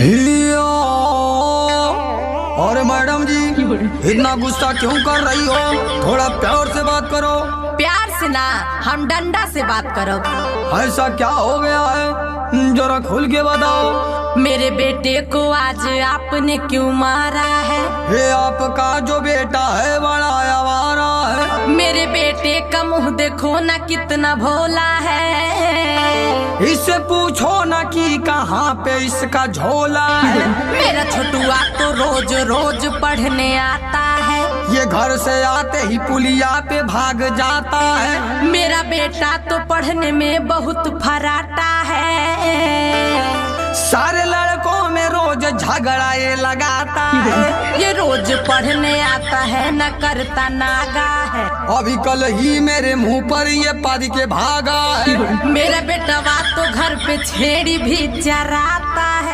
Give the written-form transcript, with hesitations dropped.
हिया। और मैडम जी इतना गुस्सा क्यों कर रही हो? थोड़ा प्यार से बात करो। प्यार से ना, हम डंडा से बात करो। ऐसा क्या हो गया है, जरा खुल के बताओ। मेरे बेटे को आज आपने क्यों मारा है? ये आपका जो बेटा है बड़ा आवारा है। मेरे बेटे का मुंह देखो ना कितना भोला है। इससे पूछो ना कि कहाँ पे इसका झोला है। मेरा छोटुआ तो रोज रोज पढ़ने आता है। ये घर से आते ही पुलिया पे भाग जाता है। मेरा बेटा तो पढ़ने में बहुत फराटा है। सारे लड़कों में रोज झगड़ा ये लगाता है। ये रोज पढ़ने आता है, न करता नागा है। अभी कल ही मेरे मुंह पर ये पद के भागा है। मेरा बेटा तो घर पे छेड़ी भी चराता है।